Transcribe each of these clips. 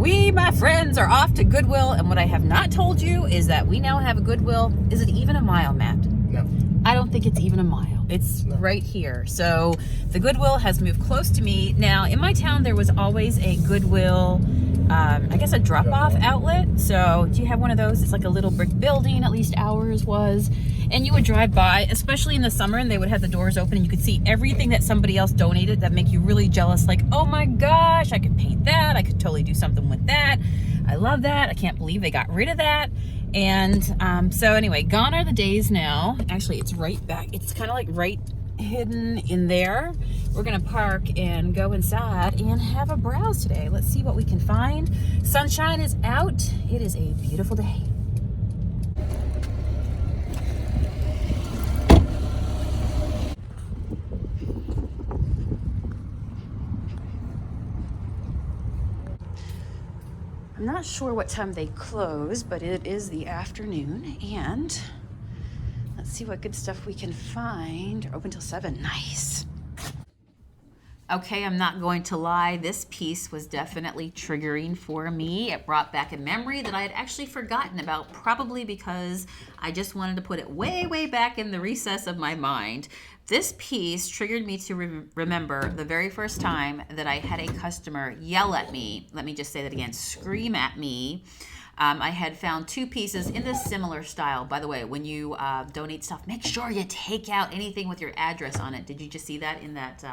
We, my friends, are off to Goodwill, and what I have not told you is that we now have a Goodwill. Is it even a mile, Matt? No. I don't think it's even a mile. It's right here. So the Goodwill has moved close to me. Now, in my town, there was always a Goodwill, I guess a drop-off outlet. So do you have one of those? It's like a little brick building, at least ours was. And you would drive by, especially in the summer, and they would have the doors open, and you could see everything that somebody else donated that make you really jealous. Like, oh my gosh, I could paint that. I could totally do something with that. I love that. I can't believe they got rid of that. And so anyway, gone are the days now. Actually, it's right back. It's kind of like right hidden in there. We're gonna park and go inside and have a browse today. Let's see what we can find. Sunshine is out. It is a beautiful day. I'm not sure what time they close, but it is the afternoon, and let's see what good stuff we can find. They're open till 7. Nice. Okay, I'm not going to lie. This piece was definitely triggering for me. It brought back a memory that I had actually forgotten about, probably because I just wanted to put it way, way back in the recess of my mind. This piece triggered me to remember the very first time that I had a customer yell at me. Let me just say that again, scream at me. I had found 2 pieces in this similar style. By the way, when you donate stuff, make sure you take out anything with your address on it. Did you just see that in that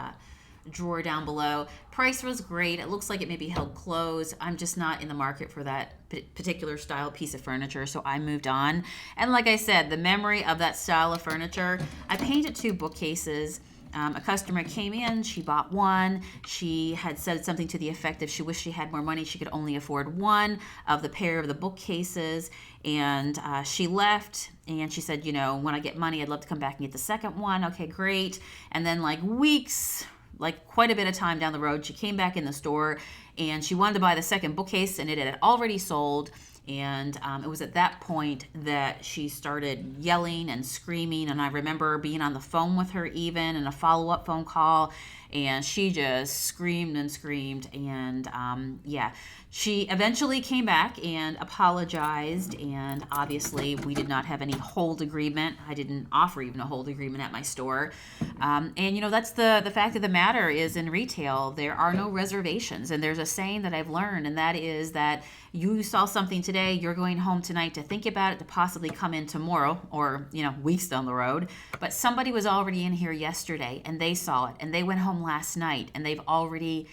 drawer down below? Price was great. It looks like it maybe held clothes. I'm just not in the market for that particular style piece of furniture, so I moved on. And like I said, the memory of that style of furniture, I painted 2 bookcases. A customer came in, she bought one. She had said something to the effect of she wished she had more money, she could only afford one of the pair of the bookcases. And she left, and she said, you know, when I get money, I'd love to come back and get the second one. Okay, great. And then like weeks, like quite a bit of time down the road, she came back in the store and she wanted to buy the second bookcase, and it had already sold. And it was at that point that she started yelling and screaming. And I remember being on the phone with her even in a follow-up phone call, and she just screamed and screamed. And yeah, she eventually came back and apologized. And obviously we did not have any hold agreement. I didn't offer even a hold agreement at my store. And you know, that's the fact of the matter is, in retail, there are no reservations. And there's a saying that I've learned, and that is that you saw something today, you're going home tonight to think about it, to possibly come in tomorrow, or, you know, weeks down the road. But somebody was already in here yesterday and they saw it, and they went home last night and they've already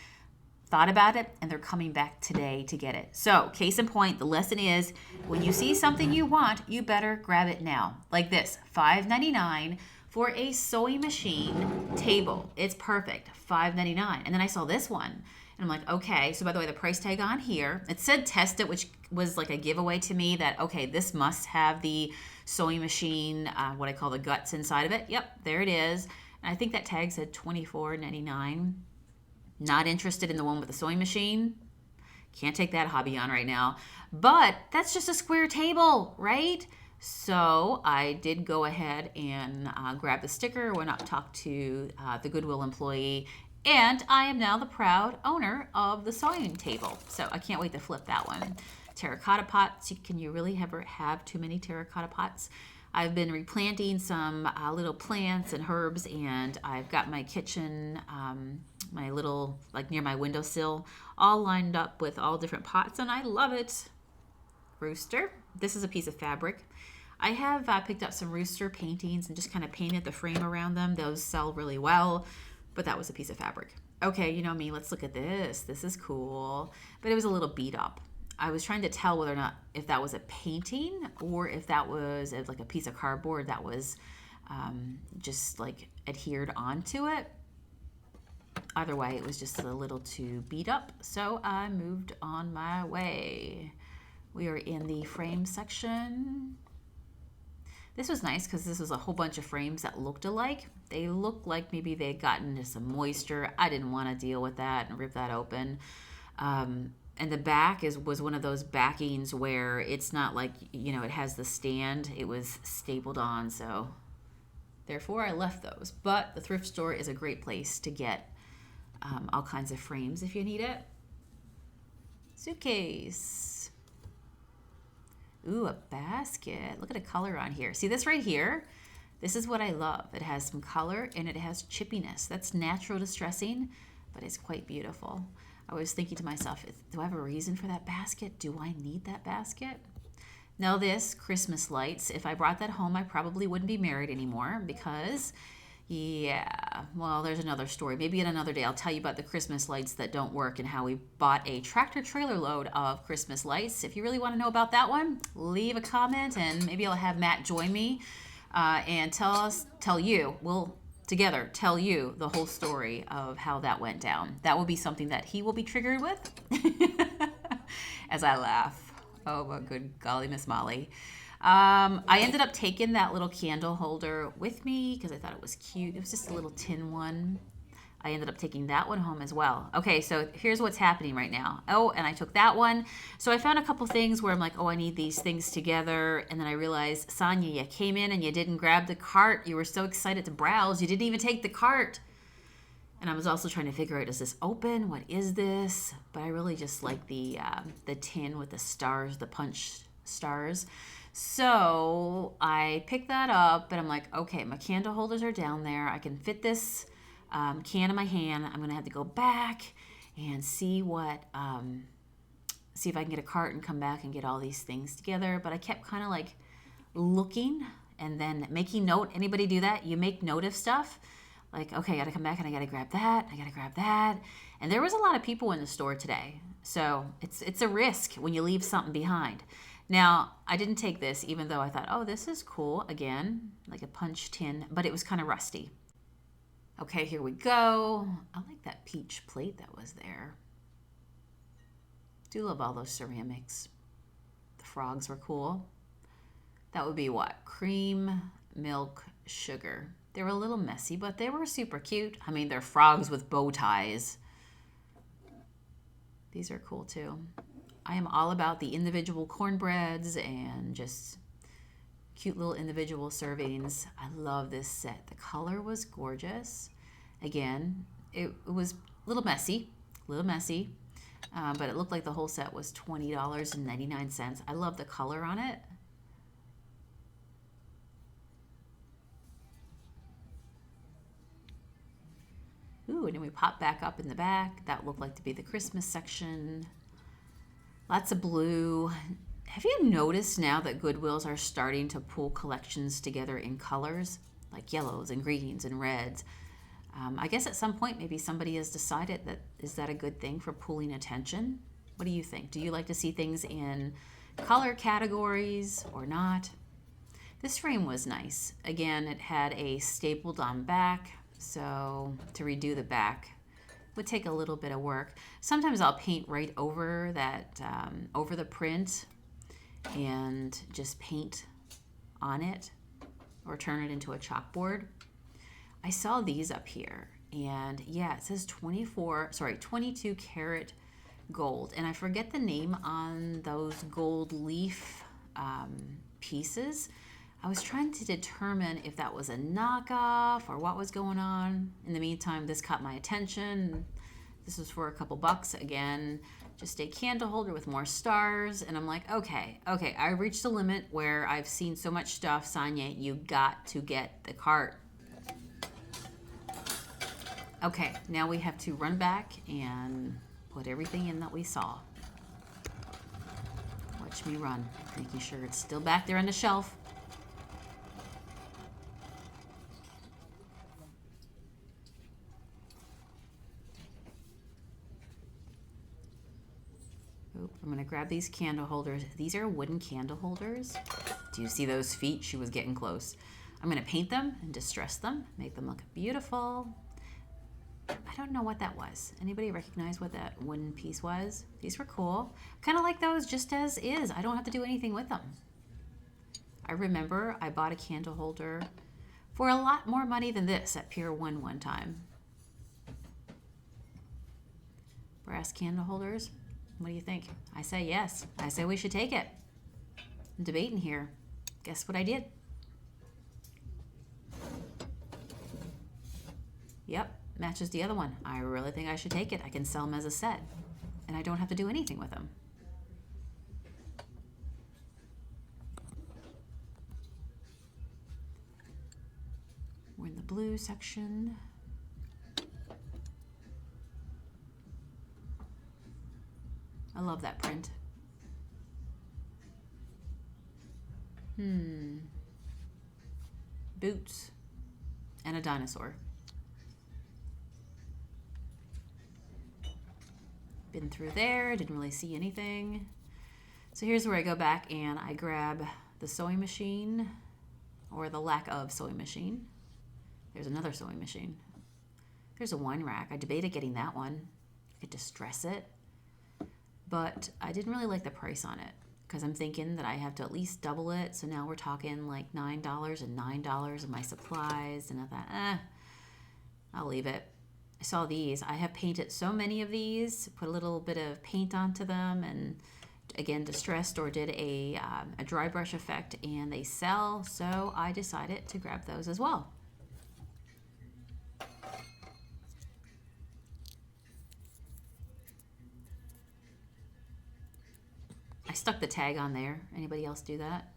thought about it, and they're coming back today to get it. So case in point, the lesson is, when you see something you want, you better grab it now. Like this, $5.99 for a sewing machine table. It's perfect, $5.99. And then I saw this one, and I'm like, okay. So by the way, the price tag on here, it said test it, which was like a giveaway to me that, okay, this must have the sewing machine, what I call the guts inside of it. Yep, there it is. And I think that tag said $24.99. Not interested in the one with the sewing machine. Can't take that hobby on right now. But that's just a square table, right? So I did go ahead and grab the sticker, went up, talked to the Goodwill employee, and I am now the proud owner of the sewing table. So I can't wait to flip that one. Terracotta pots. Can you really ever have too many terracotta pots? I've been replanting some little plants and herbs, and I've got my kitchen, my little, like near my windowsill, all lined up with all different pots, and I love it. Rooster. This is a piece of fabric. I have picked up some rooster paintings and just kind of painted the frame around them. Those sell really well, but that was a piece of fabric. Okay, you know me, let's look at this. This is cool, but it was a little beat up. I was trying to tell whether or not if that was a painting or if that was like a piece of cardboard that was just like adhered onto it. Either way, it was just a little too beat up, so I moved on my way. We are in the frame section. This was nice because this was a whole bunch of frames that looked alike. They looked like maybe they had gotten into some moisture. I didn't want to deal with that and rip that open. And the back was one of those backings where it's not like, you know, it has the stand. It was stapled on, so therefore I left those. But the thrift store is a great place to get all kinds of frames if you need it. Suitcase. Ooh, a basket. Look at the color on here. See this right here? This is what I love. It has some color and it has chippiness. That's natural distressing, but it's quite beautiful. I was thinking to myself, do I have a reason for that basket? Do I need that basket? Now this, Christmas lights, if I brought that home, I probably wouldn't be married anymore because, yeah, well, there's another story. Maybe in another day I'll tell you about the Christmas lights that don't work and how we bought a tractor trailer load of Christmas lights. If you really want to know about that one, leave a comment and maybe I'll have Matt join me and we'll together tell you the whole story of how that went down. That will be something that he will be triggered with as I laugh. Oh, my good golly, Miss Molly. I ended up taking that little candle holder with me because I thought it was cute. It was just a little tin one. I ended up taking that one home as well. Okay, so here's what's happening right now. Oh, and I took that one. So I found a couple things where I'm like, oh, I need these things together. And then I realized, Sonia, you came in and you didn't grab the cart. You were so excited to browse. You didn't even take the cart. And I was also trying to figure out, is this open? What is this? But I really just like the tin with the stars, the punch stars. So I picked that up and I'm like, okay, my candle holders are down there. I can fit this can in my hand. I'm gonna have to go back and see what see if I can get a cart and come back and get all these things together. But I kept kind of like looking and then making note. Anybody do that? You make note of stuff. Like, okay, I gotta come back and I gotta grab that. I gotta grab that. And there was a lot of people in the store today. So it's a risk when you leave something behind. Now, I didn't take this even though I thought, oh, this is cool. Again, like a punch tin, but it was kind of rusty. Okay, here we go. I like that peach plate that was there. Do love all those ceramics. The frogs were cool. That would be what? Cream, milk, sugar. They were a little messy, but they were super cute. I mean, they're frogs with bow ties. These are cool too. I am all about the individual cornbreads and just cute little individual servings. I love this set. The color was gorgeous. Again, it was a little messy, but it looked like the whole set was $20.99. I love the color on it. Ooh, and then we pop back up in the back. That looked like to be the Christmas section. Lots of blue. Have you noticed now that Goodwills are starting to pull collections together in colors, like yellows and greens and reds? I guess at some point maybe somebody has decided that is that a good thing for pulling attention? What do you think? Do you like to see things in color categories or not? This frame was nice. Again, it had a stapled on back, so to redo the back would take a little bit of work. Sometimes I'll paint right over that, over the print and just paint on it or turn it into a chalkboard. I saw these up here and yeah, it says 22 karat gold. And I forget the name on those gold leaf pieces. I was trying to determine if that was a knockoff or what was going on. In the meantime, this caught my attention. This was for a couple bucks. Again, just a candle holder with more stars. And I'm like, okay, I reached a limit where I've seen so much stuff. Sonia, you got to get the cart. Okay, now we have to run back and put everything in that we saw. Watch me run, making sure it's still back there on the shelf. I'm going to grab these candle holders. These are wooden candle holders. Do you see those feet? She was getting close. I'm going to paint them and distress them, make them look beautiful. I don't know what that was. Anybody recognize what that wooden piece was? These were cool. Kind of like those just as is. I don't have to do anything with them. I remember I bought a candle holder for a lot more money than this at Pier 1 one time. Brass candle holders. What do you think? I say yes. I say we should take it. I'm debating here. Guess what I did? Yep, matches the other one. I really think I should take it. I can sell them as a set. and I don't have to do anything with them. We're in the blue section. I love that print. Boots and a dinosaur. Been through there, didn't really see anything. So here's where I go back and I grab the sewing machine, or the lack of sewing machine. There's another sewing machine. There's a wine rack. I debated getting that one. I could distress it, but I didn't really like the price on it because I'm thinking that I have to at least double it. So now we're talking like $9 and $9 in my supplies, and I thought, I'll leave it. I saw these. I have painted so many of these, put a little bit of paint onto them, and again, distressed or did a dry brush effect, and they sell. So I decided to grab those as well. I stuck the tag on there. Anybody else do that?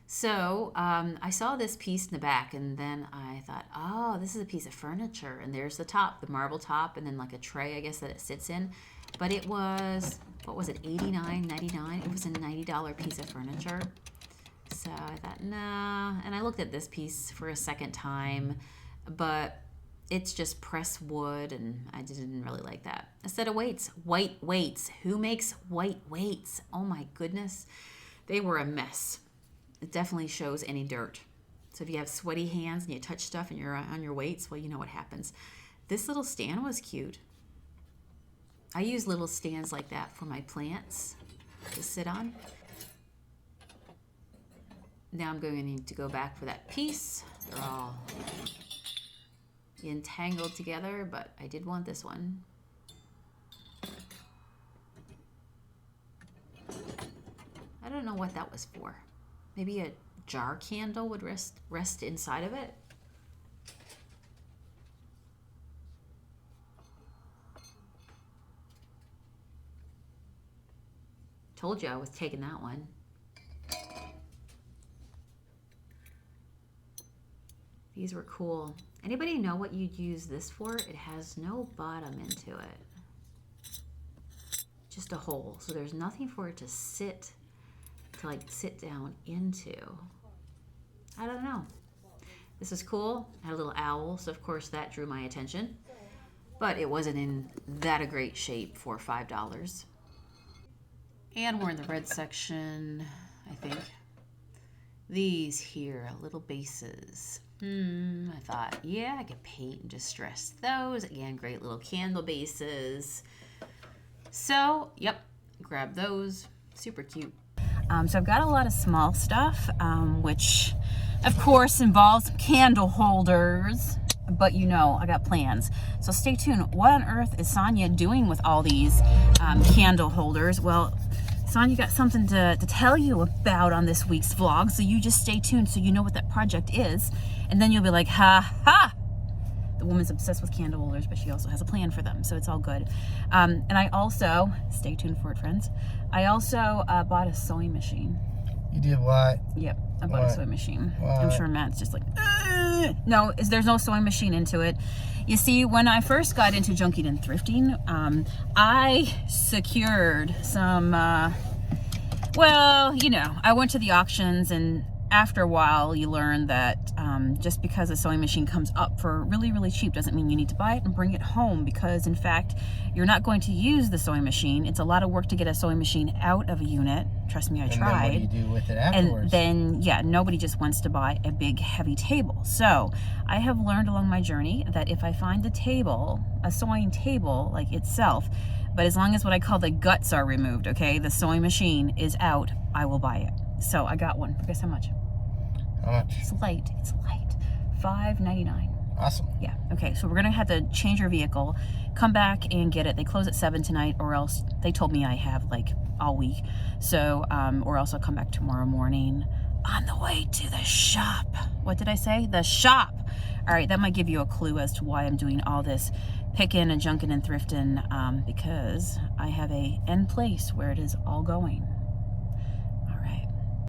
So I saw this piece in the back, and then I thought, oh, this is a piece of furniture. And there's the top, the marble top, and then like a tray, I guess, that it sits in. But it was, what was it, $89, $99? It was a $90 piece of furniture. So I thought, nah. And I looked at this piece for a second time, but it's just pressed wood, and I didn't really like that. A set of weights, white weights. Who makes white weights? Oh my goodness. They were a mess. It definitely shows any dirt. So if you have sweaty hands and you touch stuff and you're on your weights, well, you know what happens. This little stand was cute. I use little stands like that for my plants to sit on. Now I'm going to need to go back for that piece. They're all entangled together, but I did want this one. I don't know what that was for. Maybe a jar candle would rest inside of it. Told you I was taking that one. These were cool. Anybody know what you'd use this for? It has no bottom into it. Just a hole. So there's nothing for it to sit down into. I don't know. This is cool. I had a little owl, so of course that drew my attention. But it wasn't in that a great shape for $5. And we're in the red section, I think. These here, little bases. I thought, yeah, I could paint and distress those. Again, great little candle bases. So, yep, grab those. Super cute. So I've got a lot of small stuff, which of course involves candle holders, but you know, I got plans. So stay tuned. What on earth is Sonia doing with all these candle holders? Well, Sonia got something to tell you about on this week's vlog, so you just stay tuned so you know what that project is, and then you'll be like, ha ha! The woman's obsessed with candle holders, but she also has a plan for them, so it's all good. And I also, stay tuned for it, friends, I also bought a sewing machine. You did what? Yep, I bought a sewing machine. What? I'm sure Matt's just like, no, there's no sewing machine into it. You see, when I first got into junking and thrifting, I secured some, well, you know, I went to the auctions, and after a while you learn that just because a sewing machine comes up for really, really cheap doesn't mean you need to buy it and bring it home, because in fact, you're not going to use the sewing machine. It's a lot of work to get a sewing machine out of a unit. Trust me, I tried. And then what do you do with it afterwards? And then, yeah, nobody just wants to buy a big, heavy table. So I have learned along my journey that if I find a table, a sewing table like itself, but as long as what I call the guts are removed, okay, the sewing machine is out, I will buy it. So I got one. Guess how much? How much? It's light. It's light. $5.99. Awesome. Yeah. Okay. So we're gonna have to change your vehicle, come back and get it. They close at 7 tonight, or else they told me I have like all week. So, or else I'll come back tomorrow morning on the way to the shop. What did I say? The shop. All right. That might give you a clue as to why I'm doing all this picking and junking and thrifting because I have a end place where it is all going.